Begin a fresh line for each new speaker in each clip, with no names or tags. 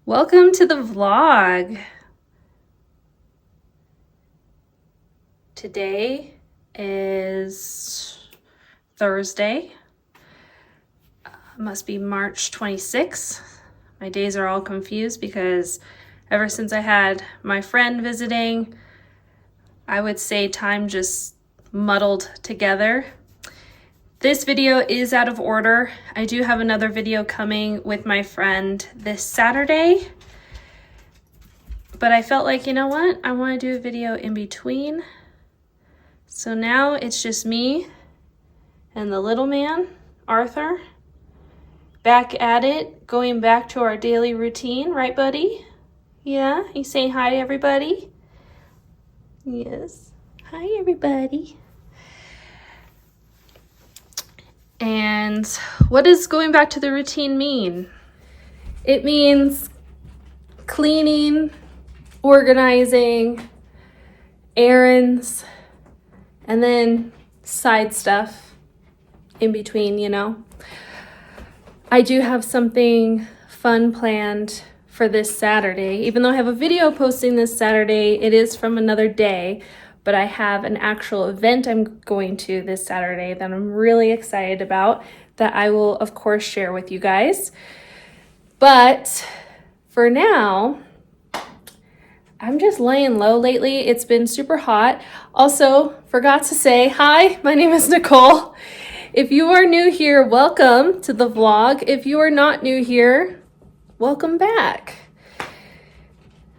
Welcome to the vlog. Today is Thursday. Must be March 26th. My days are all confused because ever since I had my friend visiting, I would say time just muddled together. This video is out of order. I do have another video coming with my friend this Saturday, but I felt like, you know what? I want to do a video in between. So now it's just me and the little man, Arthur, back at it, going back to our daily routine, right, buddy? Yeah, you saying hi to everybody? Yes. Hi, everybody. And what does going back to the routine mean? It means cleaning, organizing, errands, and then side stuff in between, you know. I do have something fun planned for this Saturday. Even though I have a video posting this Saturday, it is from another day. But I have an actual event I'm going to this Saturday that I'm really excited about that I will, of course, share with you guys. But for now, I'm just laying low lately. It's been super hot. Also, forgot to say, hi, my name is Nicole. If you are new here, welcome to the vlog. If you are not new here, welcome back.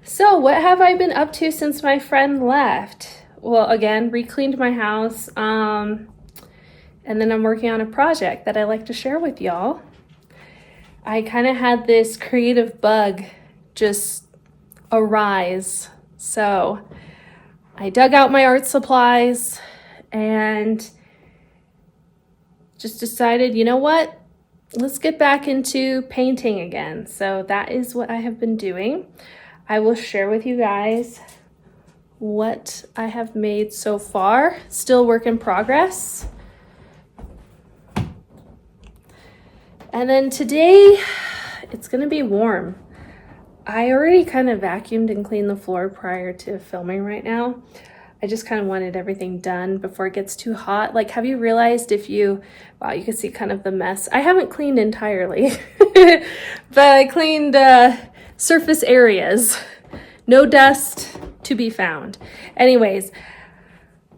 So what have I been up to since my friend left? Well, again, re-cleaned my house, and then I'm working on a project that I like to share with y'all. I kind of had this creative bug just arise. So I dug out my art supplies and just decided, you know what? Let's get back into painting again. So that is what I have been doing. I will share with you guys what I have made so far. Still work in progress. And then today, it's gonna be warm. I already kind of vacuumed and cleaned the floor prior to filming right now. I just kind of wanted everything done before it gets too hot. Like, have you realized wow, you can see kind of the mess. I haven't cleaned entirely, but I cleaned surface areas. No dust to be found. Anyways,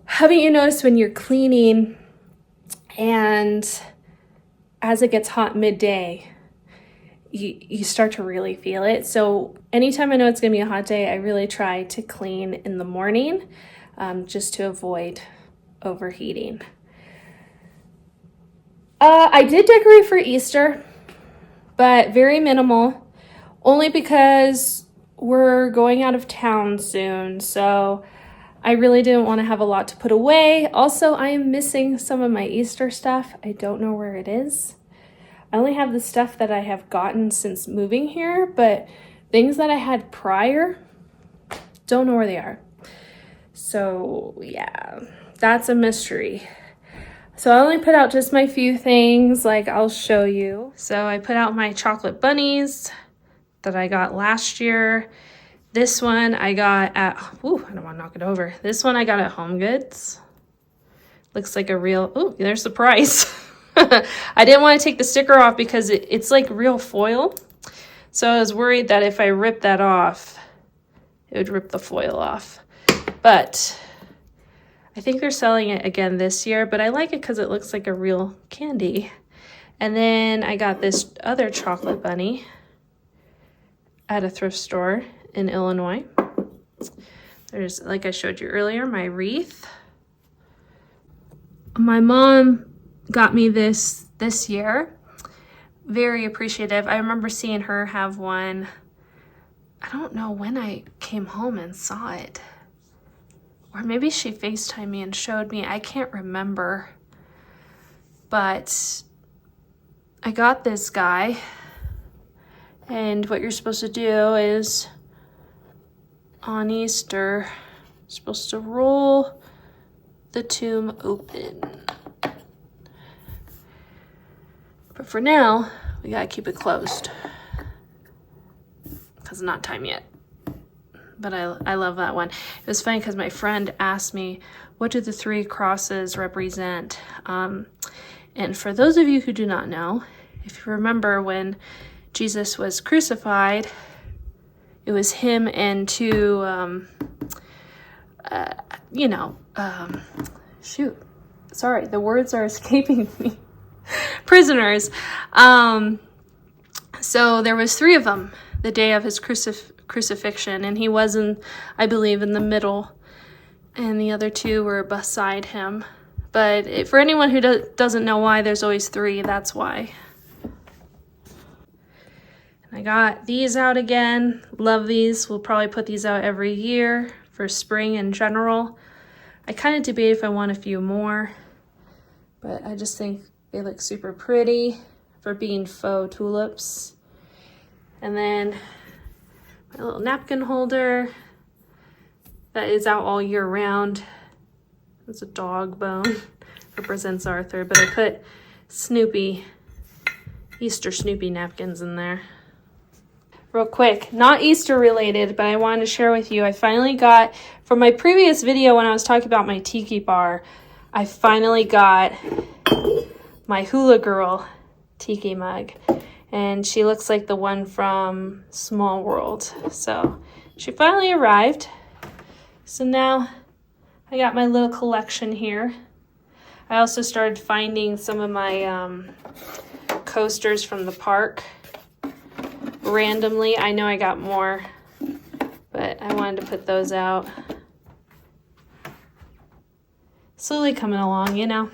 haven't you noticed when you're cleaning and as it gets hot midday, you start to really feel it? So anytime I know it's gonna be a hot day, I really try to clean in the morning, just to avoid overheating. I did decorate for Easter, but very minimal, only because we're going out of town soon, so I really didn't want to have a lot to put away. Also, I am missing some of my Easter stuff. I don't know where it is. I only have the stuff that I have gotten since moving here, but things that I had prior, don't know where they are. So yeah, that's a mystery. So I only put out just my few things, like I'll show you. So I put out my chocolate bunnies that I got last year. This one I got at, I don't want to knock it over. This one I got at Home Goods. Looks like a real, there's the price. I didn't want to take the sticker off because it's like real foil. So I was worried that if I ripped that off, it would rip the foil off. But I think they're selling it again this year, but I like it because it looks like a real candy. And then I got this other chocolate bunny at a thrift store in Illinois. There's, like I showed you earlier, my wreath. My mom got me this year. Very appreciative. I remember seeing her have one. I don't know when I came home and saw it. Or maybe she FaceTimed me and showed me. I can't remember. But I got this guy. And what you're supposed to do is, on Easter, you're supposed to roll the tomb open. But for now, we gotta keep it closed. because it's not time yet. But I love that one. It was funny because my friend asked me, what do the 3 crosses represent? And for those of you who do not know, if you remember when Jesus was crucified, it was him and 2, shoot, sorry, the words are escaping me. Prisoners. So there was 3 of them the day of his crucifixion, and he was I believe, in the middle, and the other 2 were beside him. But for anyone who doesn't know why there's always 3, that's why. And I got these out again. Love these. We'll probably put these out every year for spring in general. I kind of debate if I want a few more, but I just think they look super pretty for being faux tulips. And then my little napkin holder that is out all year round. It's a dog bone, represents Arthur, but I put Snoopy, Easter Snoopy napkins in there. Real quick, not Easter related, but I wanted to share with you, I finally got, from my previous video when I was talking about my tiki bar, I finally got my Hula Girl tiki mug. And she looks like the one from Small World. So she finally arrived. So now I got my little collection here. I also started finding some of my coasters from the park randomly. I know I got more, but I wanted to put those out. Slowly coming along, you know.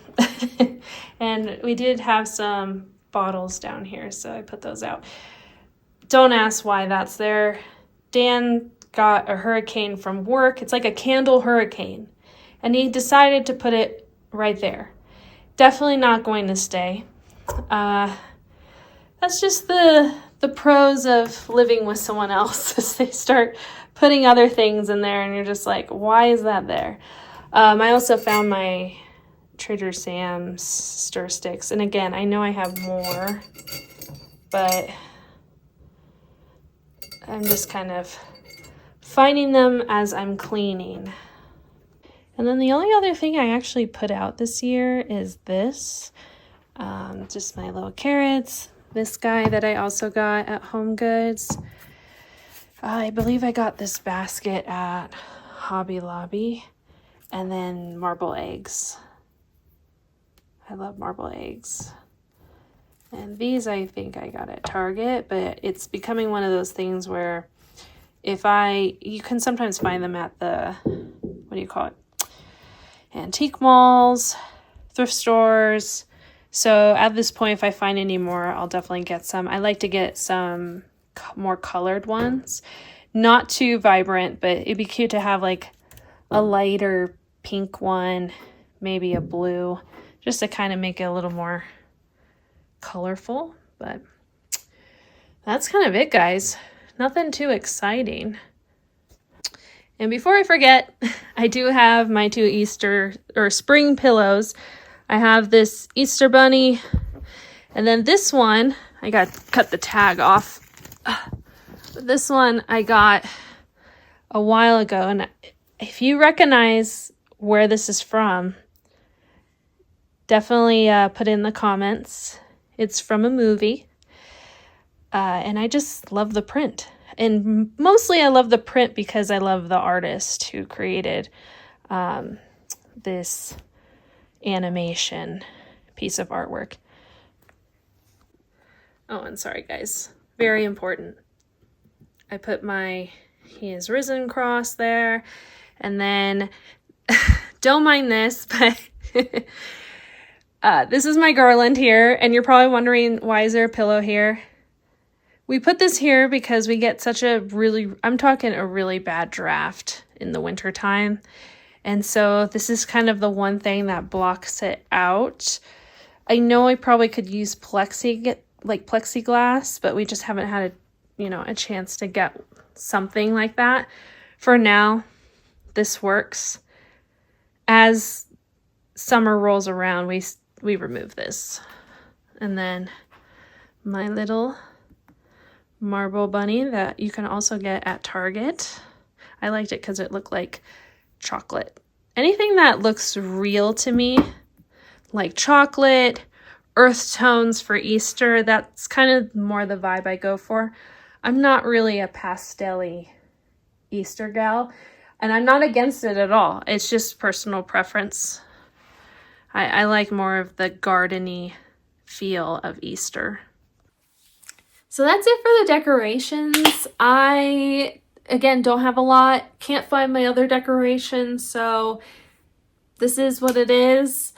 And we did have some bottles down here, so I put those out. Don't ask why that's there. Dan got a hurricane from work. It's like a candle hurricane, and he decided to put it right there. Definitely not going to stay. That's just the pros of living with someone else, as they start putting other things in there and you're just like, why is that there? I also found my Trader Sam's stir sticks. And again, I know I have more, but I'm just kind of finding them as I'm cleaning. And then the only other thing I actually put out this year is this. Just my little carrots. This guy that I also got at Home Goods. I believe I got this basket at Hobby Lobby. And then marble eggs. I love marble eggs. And these I think I got at Target, but it's becoming one of those things where you can sometimes find them at the, what do you call it? Antique malls, thrift stores. So at this point, if I find any more, I'll definitely get some. I like to get some more colored ones. Not too vibrant, but it'd be cute to have like a lighter pink one, maybe a blue, just to kind of make it a little more colorful. But that's kind of it, guys. Nothing too exciting. And before I forget, I do have my 2 Easter or spring pillows. I have this Easter bunny, and then this one, I got to cut the tag off. This one I got a while ago, and if you recognize where this is from, definitely put in the comments. It's from a movie, and I just love the print. And mostly I love the print because I love the artist who created this animation piece of artwork. Oh, and sorry guys, very important. I put my He is Risen cross there, and then don't mind this, but this is my garland here, and you're probably wondering, why is there a pillow here? We put this here because we get such a I'm talking a really bad draft in the winter time. And so this is kind of the one thing that blocks it out. I know I probably could use plexiglass, but we just haven't had a chance to get something like that. For now, this works. As summer rolls around, we remove this. And then my little marble bunny that you can also get at Target. I liked it because it looked like chocolate. Anything that looks real to me, like chocolate, earth tones for Easter, that's kind of more the vibe I go for. I'm not really a pastel-y Easter gal, and I'm not against it at all. It's just personal preference. I like more of the garden-y feel of Easter. So that's it for the decorations. I, again, don't have a lot. Can't find my other decorations, so this is what it is.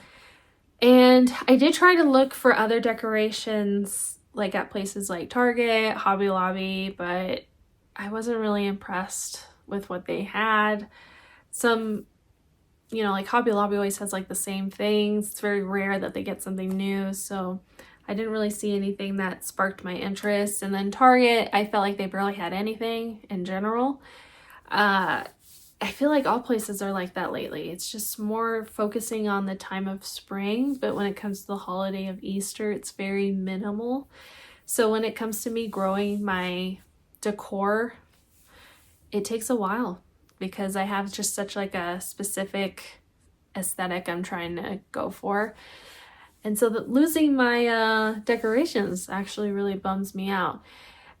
And I did try to look for other decorations, like at places like Target, Hobby Lobby, but I wasn't really impressed with what they had. Some, you know, like Hobby Lobby always has like the same things. It's very rare that they get something new, so I didn't really see anything that sparked my interest. And then Target, I felt like they barely had anything in general. I feel like all places are like that lately. It's just more focusing on the time of spring, but when it comes to the holiday of Easter, it's very minimal. So when it comes to me growing my decor, it takes a while because I have just such like a specific aesthetic I'm trying to go for. And so losing my decorations actually really bums me out.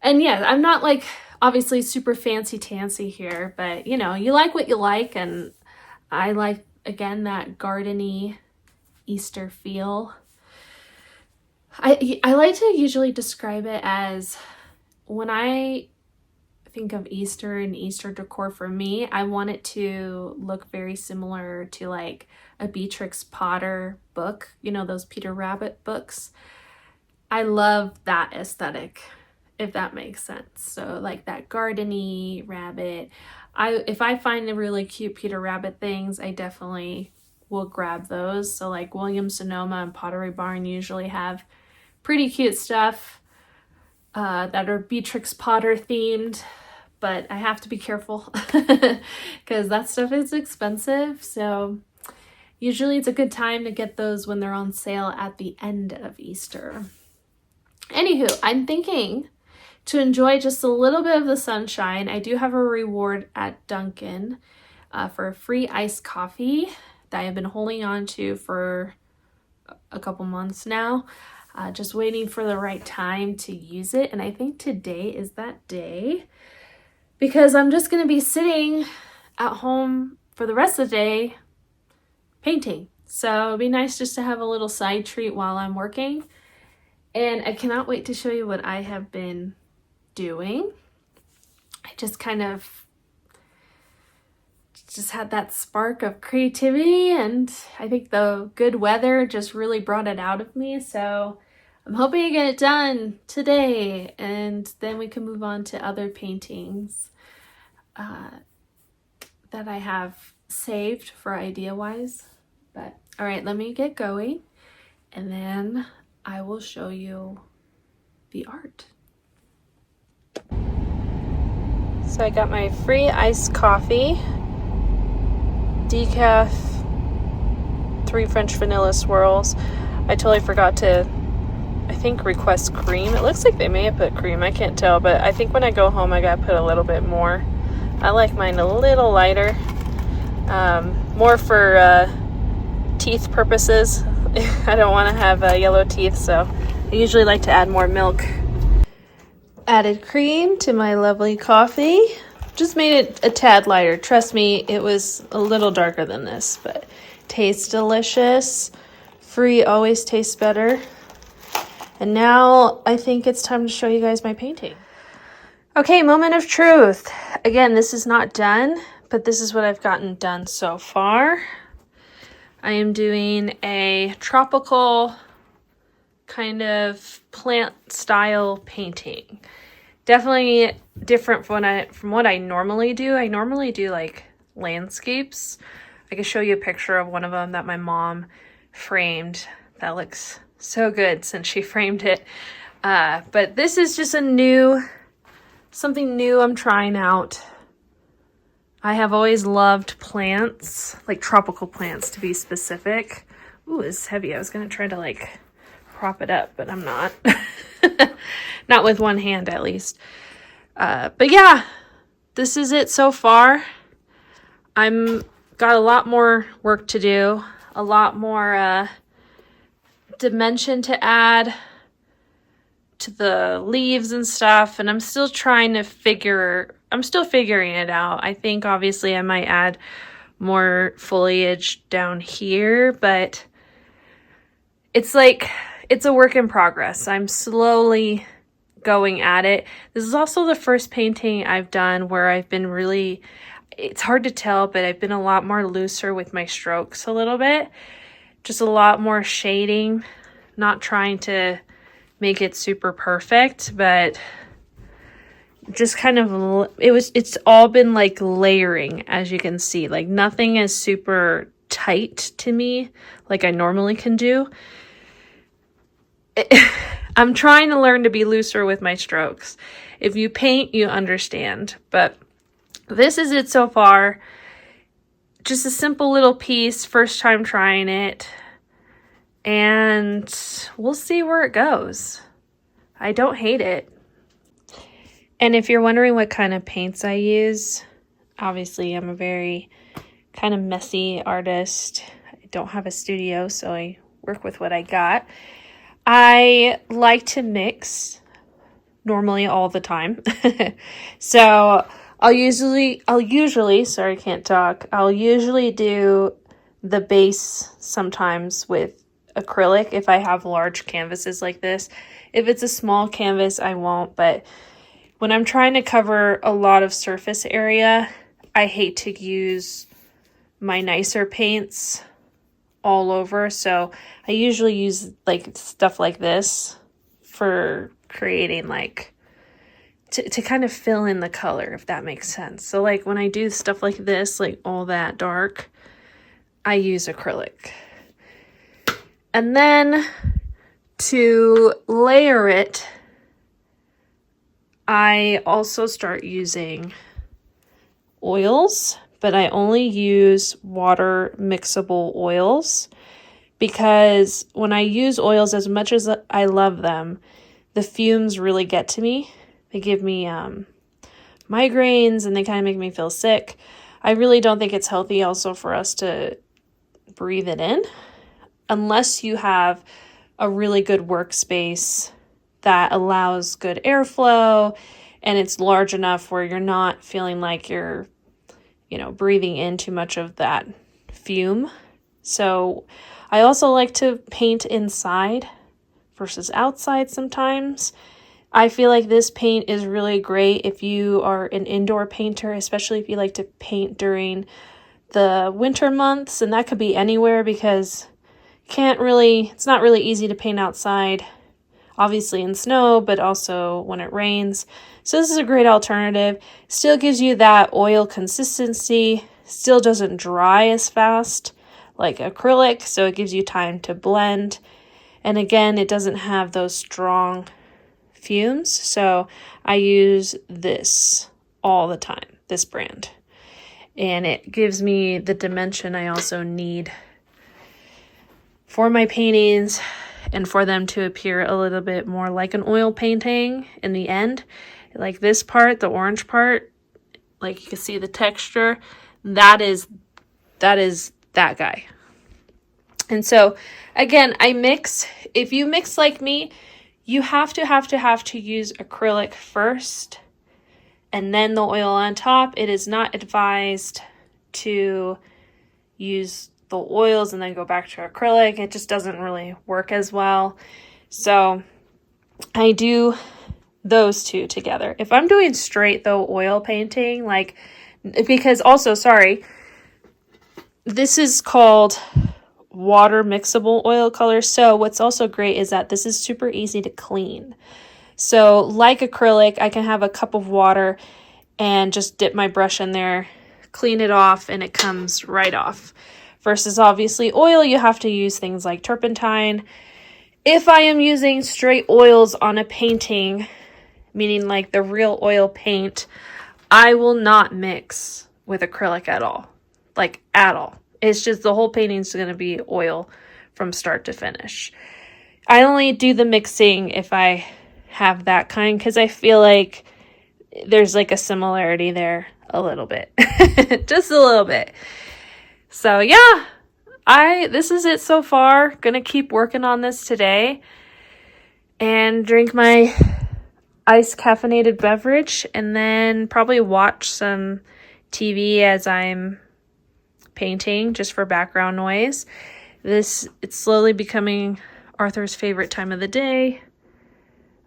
And yeah, I'm not like obviously super fancy-tancy here, but you know, you like what you like, and I like, again, that garden-y Easter feel. I like to usually describe it as, when I think of Easter and Easter decor for me, I want it to look very similar to like a Beatrix Potter book, you know, those Peter Rabbit books. I love that aesthetic, if that makes sense. So like that garden-y rabbit. If I find the really cute Peter Rabbit things, I definitely will grab those. So like Williams-Sonoma and Pottery Barn usually have pretty cute stuff that are Beatrix Potter themed, but I have to be careful because that stuff is expensive. So usually it's a good time to get those when they're on sale at the end of Easter. Anywho, I'm thinking to enjoy just a little bit of the sunshine. I do have a reward at Dunkin' for a free iced coffee that I've been holding on to for a couple months now. Just waiting for the right time to use it. And I think today is that day, because I'm just going to be sitting at home for the rest of the day painting. So it'd be nice just to have a little side treat while I'm working. And I cannot wait to show you what I have been doing. I just kind of just had that spark of creativity, and I think the good weather just really brought it out of me. So I'm hoping to get it done today, and then we can move on to other paintings that I have saved for idea-wise. But all right, let me get going, and then I will show you the art. So I got my free iced coffee, decaf, 3 French vanilla swirls. I totally forgot to, I think, request cream. It looks like they may have put cream, I can't tell, but I think when I go home I gotta put a little bit more. I like mine a little lighter, more for teeth purposes. I don't want to have yellow teeth, so I usually like to add more milk. Added cream to my lovely coffee. Just made it a tad lighter. Trust me, it was a little darker than this, but tastes delicious. Free always tastes better. And now I think it's time to show you guys my painting. Okay, moment of truth. Again, this is not done, but this is what I've gotten done so far. I am doing a tropical kind of plant style painting. Definitely different from what I normally do. I normally do like landscapes. I can show you a picture of one of them that my mom framed. That looks so good since she framed it. But this is just something new I'm trying out. I have always loved plants, like tropical plants to be specific. Ooh, it's heavy. I was gonna try to like prop it up, but I'm not. Not with one hand, at least. But yeah, this is it so far. I'm got a lot more work to do, a lot more dimension to add to the leaves and stuff, and I'm still figuring it out. I think obviously I might add more foliage down here, but it's a work in progress. I'm slowly going at it. This is also the first painting I've done where I've been really, it's hard to tell, but I've been a lot more looser with my strokes a little bit. Just a lot more shading, not trying to make it super perfect, but just kind of, it's all been like layering, as you can see. Like nothing is super tight to me like I normally can do. I'm trying to learn to be looser with my strokes. If you paint, you understand. But this is it so far. Just a simple little piece, first time trying it. And we'll see where it goes. I don't hate it. And if you're wondering what kind of paints I use, obviously I'm a very kind of messy artist. I don't have a studio, so I work with what I got. I like to mix normally all the time. So I'll usually do the base sometimes with acrylic if I have large canvases like this. If it's a small canvas, I won't, but when I'm trying to cover a lot of surface area, I hate to use my nicer paints all over, so I usually use like stuff like this for creating like to kind of fill in the color, if that makes sense. So like when I do stuff like this, like all that dark, I use acrylic. And then to layer it, I also start using oils, but I only use water mixable oils because when I use oils, as much as I love them, the fumes really get to me. They give me migraines and they kind of make me feel sick. I really don't think it's healthy also for us to breathe it in unless you have a really good workspace that allows good airflow and it's large enough where you're not feeling like you're breathing in too much of that fume. So I also like to paint inside versus outside sometimes. I feel like this paint is really great if you are an indoor painter, especially if you like to paint during the winter months, and that could be anywhere because it's not really easy to paint outside, obviously in snow, but also when it rains. So this is a great alternative. Still gives you that oil consistency, still doesn't dry as fast like acrylic, so it gives you time to blend. And again, it doesn't have those strong fumes, so I use this all the time, this brand. And it gives me the dimension I also need for my paintings and for them to appear a little bit more like an oil painting in the end. Like this part, the orange part, like you can see the texture, that is that guy. And so again, I mix. If you mix like me, you have to use acrylic first and then the oil on top. It is not advised to use the oils and then go back to acrylic. It just doesn't really work as well. So I do those two together. If I'm doing straight though oil painting, like, because also, sorry, this is called water mixable oil color. So what's also great is that this is super easy to clean. So like acrylic, I can have a cup of water and just dip my brush in there, clean it off, and it comes right off. Versus obviously oil, you have to use things like turpentine. If I am using straight oils on a painting, meaning like the real oil paint, I will not mix with acrylic at all. Like at all. It's just the whole painting is going to be oil from start to finish. I only do the mixing if I have that kind, because I feel like there's like a similarity there a little bit. Just a little bit. So yeah, this is it so far. Gonna keep working on this today and drink my iced caffeinated beverage, and then probably watch some TV as I'm painting, just for background noise. It's slowly becoming Arthur's favorite time of the day.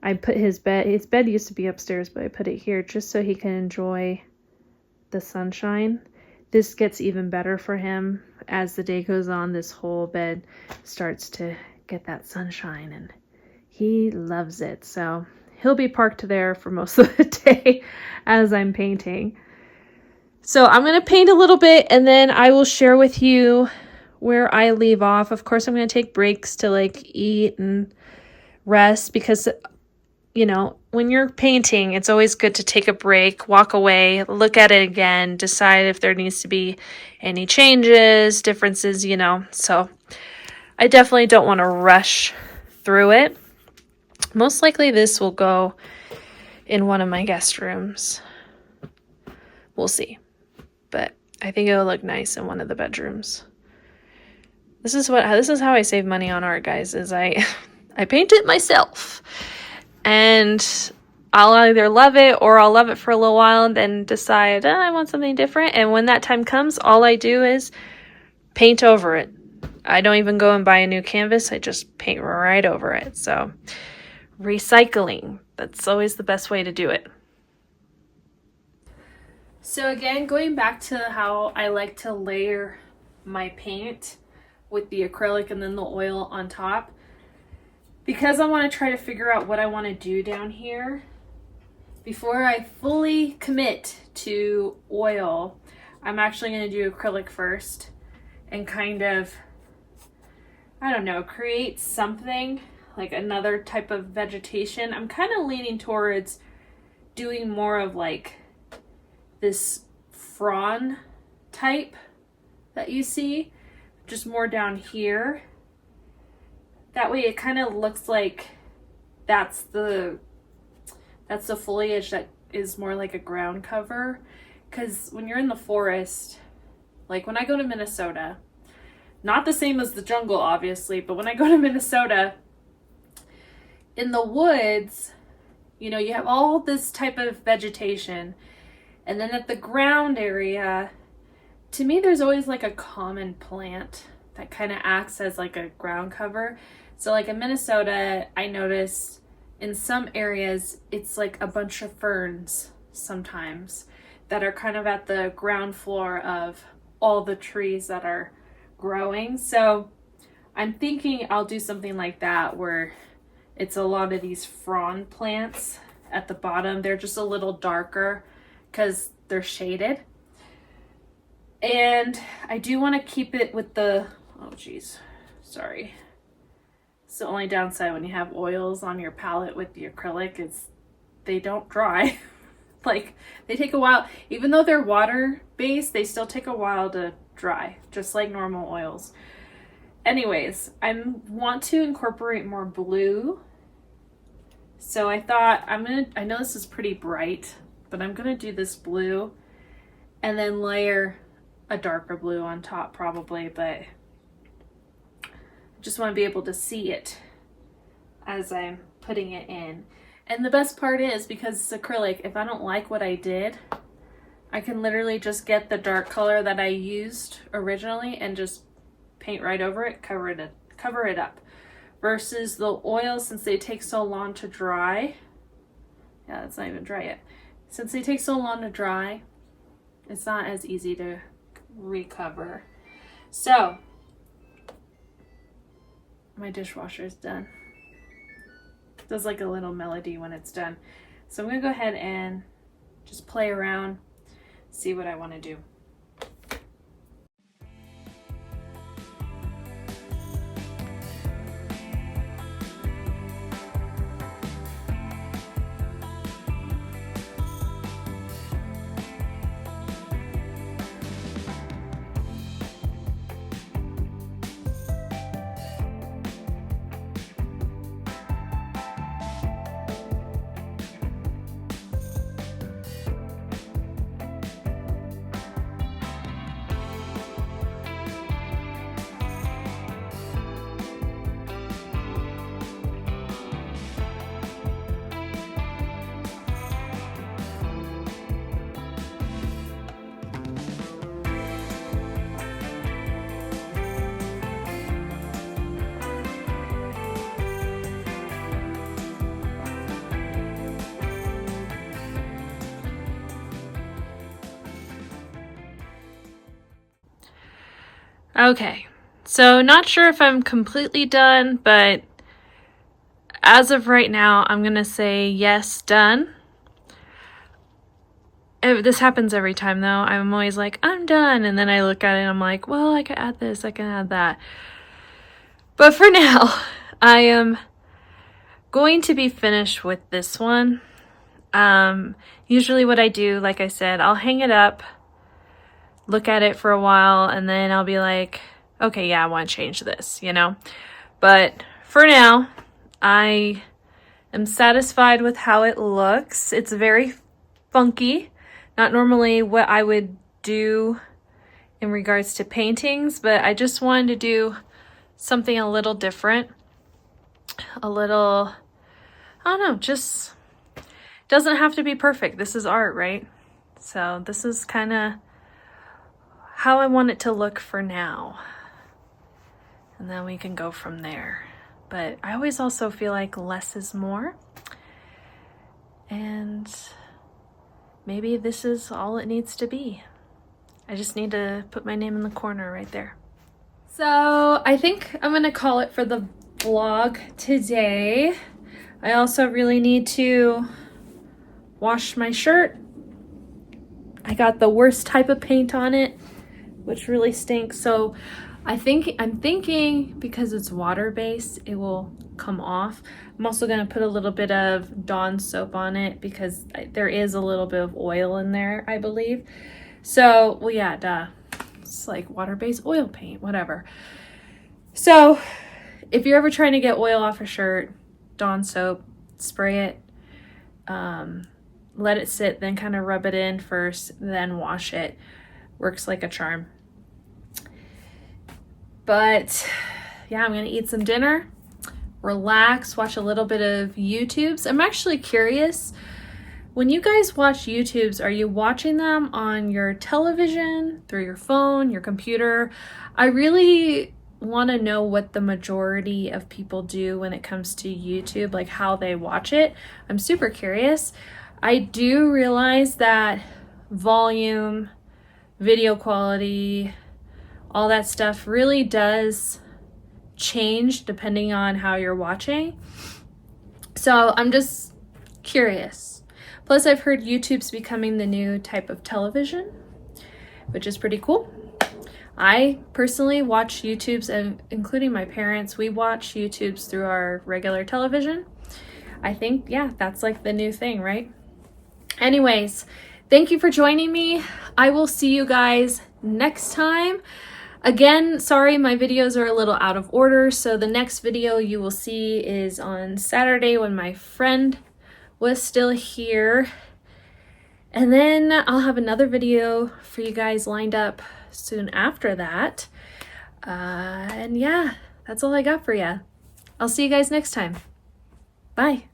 I put his bed used to be upstairs, but I put it here just so he can enjoy the sunshine. This gets even better for him as the day goes on. This whole bed starts to get that sunshine, and he loves it. So he'll be parked there for most of the day as I'm painting. So I'm going to paint a little bit, and then I will share with you where I leave off. Of course, I'm going to take breaks to like eat and rest, because when you're painting, it's always good to take a break, walk away, look at it again, decide if there needs to be any changes, differences, So I definitely don't want to rush through it. Most likely this will go in one of my guest rooms. We'll see. But I think it'll look nice in one of the bedrooms. This is how I save money on art, guys, is I paint it myself. And I'll either love it or I'll love it for a little while and then decide, I want something different. And when that time comes, all I do is paint over it. I don't even go and buy a new canvas. I just paint right over it. So recycling, that's always the best way to do it. So again, going back to how I like to layer my paint with the acrylic and then the oil on top, because I want to try to figure out what I want to do down here, before I fully commit to oil, I'm actually going to do acrylic first and kind of, create something like another type of vegetation. I'm kind of leaning towards doing more of like this frond type that you see, just more down here. That way it kind of looks like that's the foliage that is more like a ground cover. Because when you're in the forest, like when I go to Minnesota, not the same as the jungle obviously, but when I go to Minnesota, in the woods, you have all this type of vegetation. And then at the ground area, to me there's always like a common plant that kind of acts as like a ground cover. So like in Minnesota, I noticed in some areas, it's like a bunch of ferns sometimes that are kind of at the ground floor of all the trees that are growing. So I'm thinking I'll do something like that where it's a lot of these frond plants at the bottom. They're just a little darker because they're shaded. And I do want to keep it with the, sorry. It's the only downside when you have oils on your palette with the acrylic is they don't dry. Like they take a while, even though they're water based, they still take a while to dry, just like normal oils. Anyways, I want to incorporate more blue. So I thought I know this is pretty bright, but I'm gonna do this blue and then layer a darker blue on top probably, but just want to be able to see it as I'm putting it in. And the best part is, because it's acrylic, if I don't like what I did, I can literally just get the dark color that I used originally and just paint right over it, cover it up. Versus the oil, since they take so long to dry, yeah, it's not even dry yet. Since they take so long to dry, it's not as easy to recover. So my dishwasher is done. It does like a little melody when it's done. So I'm gonna go ahead and just play around, see what I want to do. Okay, so not sure if I'm completely done, but as of right now, I'm gonna say yes, done. This happens every time though. I'm always like, I'm done, and then I look at it and I'm like, well, I can add this, I can add that. But for now, I am going to be finished with this one. Usually what I do, like I said, I'll hang it up, look at it for a while, and then I'll be like, okay, yeah, I want to change this, you know? But for now, I am satisfied with how it looks. It's very funky. Not normally what I would do in regards to paintings, but I just wanted to do something a little different. A little, I don't know, just doesn't have to be perfect. This is art, right? So this is kind of how I want it to look for now. And then we can go from there. But I always also feel like less is more. And maybe this is all it needs to be. I just need to put my name in the corner right there. So I think I'm gonna call it for the vlog today. I also really need to wash my shirt. I got the worst type of paint on it, which really stinks. So I'm thinking because it's water-based, it will come off. I'm also gonna put a little bit of Dawn soap on it because there is a little bit of oil in there, I believe. So, well, yeah, duh. It's like water-based oil paint, whatever. So if you're ever trying to get oil off a shirt, Dawn soap, spray it, let it sit, then kind of rub it in first, then wash it. Works like a charm. But yeah, I'm gonna eat some dinner, relax, watch a little bit of YouTubes. I'm actually curious, when you guys watch YouTubes, are you watching them on your television, through your phone, your computer? I really want to know what the majority of people do when it comes to YouTube, like how they watch it. I'm super curious. I do realize that volume, video quality, all that stuff really does change depending on how you're watching. So I'm just curious. Plus, I've heard YouTube's becoming the new type of television, which is pretty cool. I personally watch YouTubes, and including my parents, we watch YouTubes through our regular television. I think, yeah, that's like the new thing, right? Anyways, thank you for joining me. I will see you guys next time. Again, sorry, my videos are a little out of order. So the next video you will see is on Saturday when my friend was still here. And then I'll have another video for you guys lined up soon after that. And yeah, that's all I got for you. I'll see you guys next time. Bye.